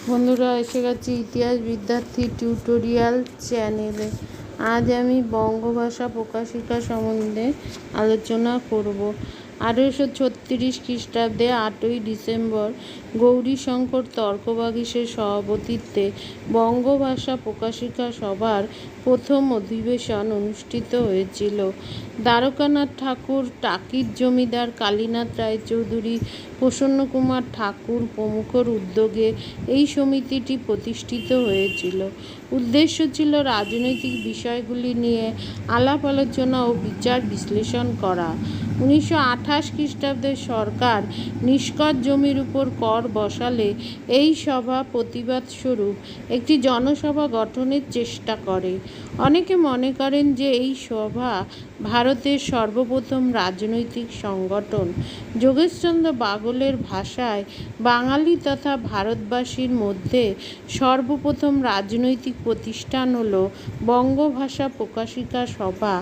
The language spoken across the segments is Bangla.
বন্ধুরা, এসে গেছি ইতিহাস বিদ্যার্থী টিউটোরিয়াল চ্যানেলে। আজ আমি বঙ্গভাষা প্রকাশিকা সম্বন্ধে আলোচনা করব। 1836 খ্রিস্টাব্দে 8ই ডিসেম্বর গৌরীশঙ্কর তর্কবাগীশের সভাপতিত্বে বঙ্গভাষা প্রকাশিকা সভার প্রথম অধিবেশন অনুষ্ঠিত হয়েছিল। দ্বারকানাথ ঠাকুর, টাকির জমিদার কালীনাথ রায়চৌধুরী, প্রসন্নকুমার ঠাকুর প্রমুখের উদ্যোগে এই সমিতিটি প্রতিষ্ঠিত হয়েছিল। উদ্দেশ্য ছিল রাজনৈতিক বিষয়গুলি নিয়ে আলাপ আলোচনা ও বিচার বিশ্লেষণ করা। 1928 খ্রিস্টাব্দে সরকার নিষ্কর জমির উপর কর বসালে এই সভা প্রতিবাদস্বরূপ একটি জনসভা গঠনের চেষ্টা করে। অনেকে মনে করেন যে এই সভা ভারতের সর্বপ্রথম রাজনৈতিক সংগঠন। যোগেশচন্দ্র বাগলের ভাষায় বাঙালি তথা ভারতবাসীর মধ্যে সর্বপ্রথম রাজনৈতিক প্রতিষ্ঠান হল বঙ্গভাষা প্রকাশিকা সভা।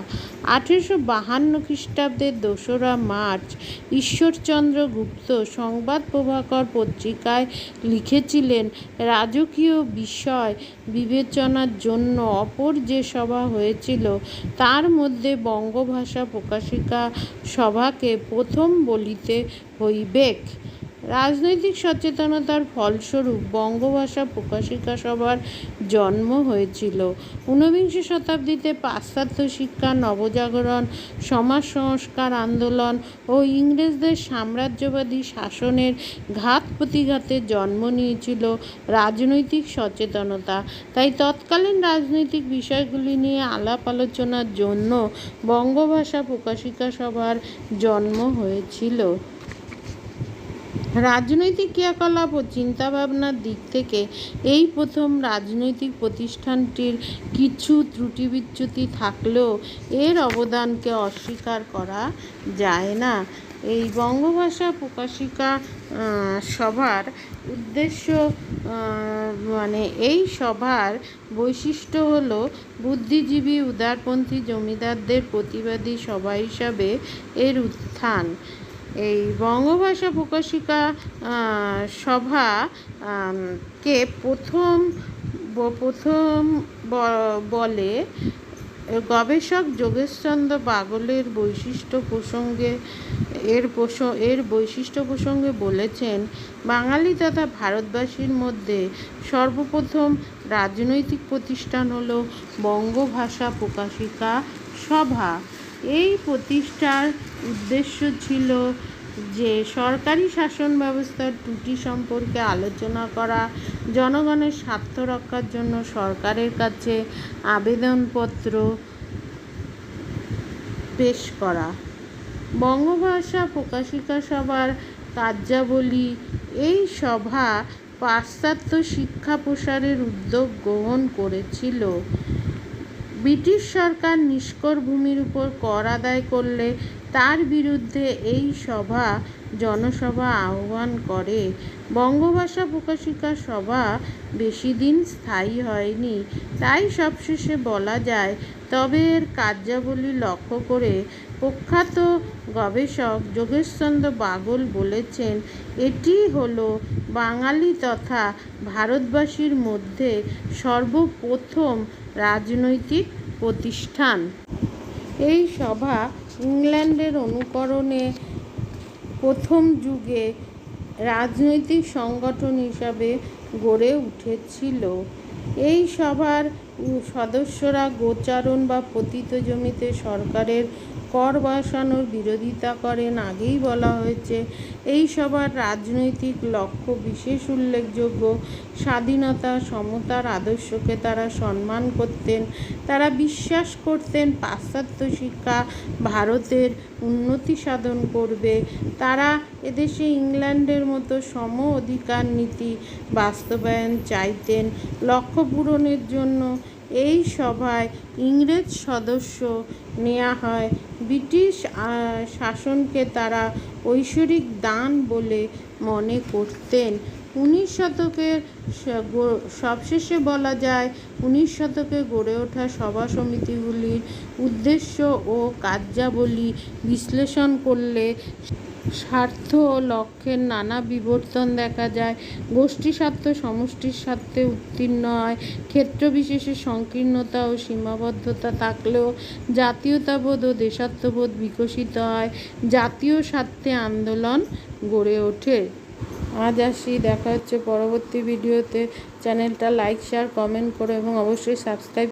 1852 খ্রিস্টাব্দের 2রা মার্চ ঈশ্বরচন্দ্র গুপ্ত সংবাদ প্রভাকর পত্রিকায় লিখেছিলেন, রাজকীয় বিষয় বিবেচনার জন্য অপর যে সভা হয়েছিল তার মধ্যে বঙ্গভাষা প্রকাশিকা সভাকে প্রথম বলিতে হইবেক। রাজনৈতিক সচেতনতার ফলস্বরূপ বঙ্গভাষা প্রকাশিকা সভার জন্ম হয়েছিল। 19বিংশ শতাব্দীতে পাশ্চাত্য শিক্ষা, নবজাগরণ, সমাজ সংস্কার আন্দোলন ও ইংরেজদের সাম্রাজ্যবাদী শাসনের ঘাত প্রতিঘাতের জন্ম নিয়েছিল রাজনৈতিক সচেতনতা। তাই তৎকালীন রাজনৈতিক বিষয়গুলি নিয়ে আলাপ আলোচনার জন্য বঙ্গভাষা প্রকাশিকা সভার জন্ম হয়েছিল। রাজনৈতিক ক্রিয়াকলাপ ও চিন্তাভাবনার দিক থেকে এই প্রথম রাজনৈতিক প্রতিষ্ঠানটির কিছু ত্রুটি বিচ্যুতি থাকলেও এর অবদানকে অস্বীকার করা যায় না। এই বঙ্গভাষা প্রকাশিকা সভার উদ্দেশ্য এই সভার বৈশিষ্ট্য হলো বুদ্ধিজীবী উদারপন্থী জমিদারদের প্রতিবাদী সভা হিসাবে এর উত্থান। এই বঙ্গভাষা প্রকাশিকা সভা কে প্রথম বলে গবেষক যোগেশচন্দ্র বাগলের বৈশিষ্ট্য প্রসঙ্গে বলেছেন, বাঙালি তথা ভারতবাসীর মধ্যে সর্বপ্রথম রাজনৈতিক প্রতিষ্ঠান হল বঙ্গভাষা প্রকাশিকা সভা। এই প্রতিষ্ঠার উদ্দেশ্য ছিল যে সরকারি শাসন ব্যবস্থার ত্রুটি সম্পর্কে আলোচনা করা, জনগণের স্বার্থ রক্ষার জন্য সরকারের কাছে আবেদনপত্র পেশ করা। বঙ্গভাষা প্রকাশিকা সভার কার্যাবলী। এই সভা পাশ্চাত্য শিক্ষা প্রসারের উদ্যোগ গ্রহণ করেছিল। ব্রিটিশ সরকার নিষ্কর ভূমির উপর কর আদায় করলে তার বিরুদ্ধে এই সভা জনসভা আহ্বান করে। বঙ্গভাষা প্রকাশিকা সভা বেশি দিন স্থায়ী হয়নি, তাই সবশেষে বলা যায়। তবে এর কার্যাবলী লক্ষ্য করে প্রখ্যাত গবেষক যোগেশচন্দ্র বাগল বলেছেন, এটি হলো বাঙালি তথা ভারতবাসীর মধ্যে সর্বপ্রথম রাজনৈতিক প্রতিষ্ঠান। এই সভা ইংল্যান্ডের অনুকরণে প্রথম যুগে রাজনৈতিক সংগঠন হিসাবে গড়ে উঠেছিল। এই সভার সদস্যরা গোচারণ বা পতিত জমিতে সরকারের কর বসানোর বিরোধিতা করেন। আগেই বলা হয়েছে, এই সভার রাজনৈতিক লক্ষ্য বিশেষ উল্লেখযোগ্য। স্বাধীনতা, সমতার আদর্শকে তারা সম্মান করতেন। তারা বিশ্বাস করতেন পাশ্চাত্য শিক্ষা ভারতের উন্নতি সাধন করবে। তারা এদেশে ইংল্যান্ডের মতো সম অধিকার নীতি বাস্তবায়ন চাইতেন। লক্ষ্য পূরণের জন্য এই সভায় ইংরেজ সদস্য নেওয়া হয়। ব্রিটিশ শাসনকে তারা ঐশ্বরিক দান বলে মনে করতেন। 19 শতকের সবশেষে বলা যায়, 19 শতকে গড়ে ওঠা সভা সমিতিগুলির উদ্দেশ্য ও কার্যাবলী বিশ্লেষণ করলে স্বার্থ ও লক্ষ্যের নানা বিবর্তন দেখা যায়। গোষ্ঠী স্বার্থ সমষ্টির স্বার্থে উত্তীর্ণ হয়। ক্ষেত্র বিশেষে সংকীর্ণতা ও সীমাবদ্ধতা থাকলেও জাতীয়তাবোধ ও দেশাত্মবোধ বিকশিত হয়। জাতীয় স্বার্থে আন্দোলন গড়ে ওঠে। আজ আসি, দেখা হচ্ছে পরবর্তী ভিডিওতে। চ্যানেলটা লাইক, শেয়ার, কমেন্ট করো এবং অবশ্যই সাবস্ক্রাইব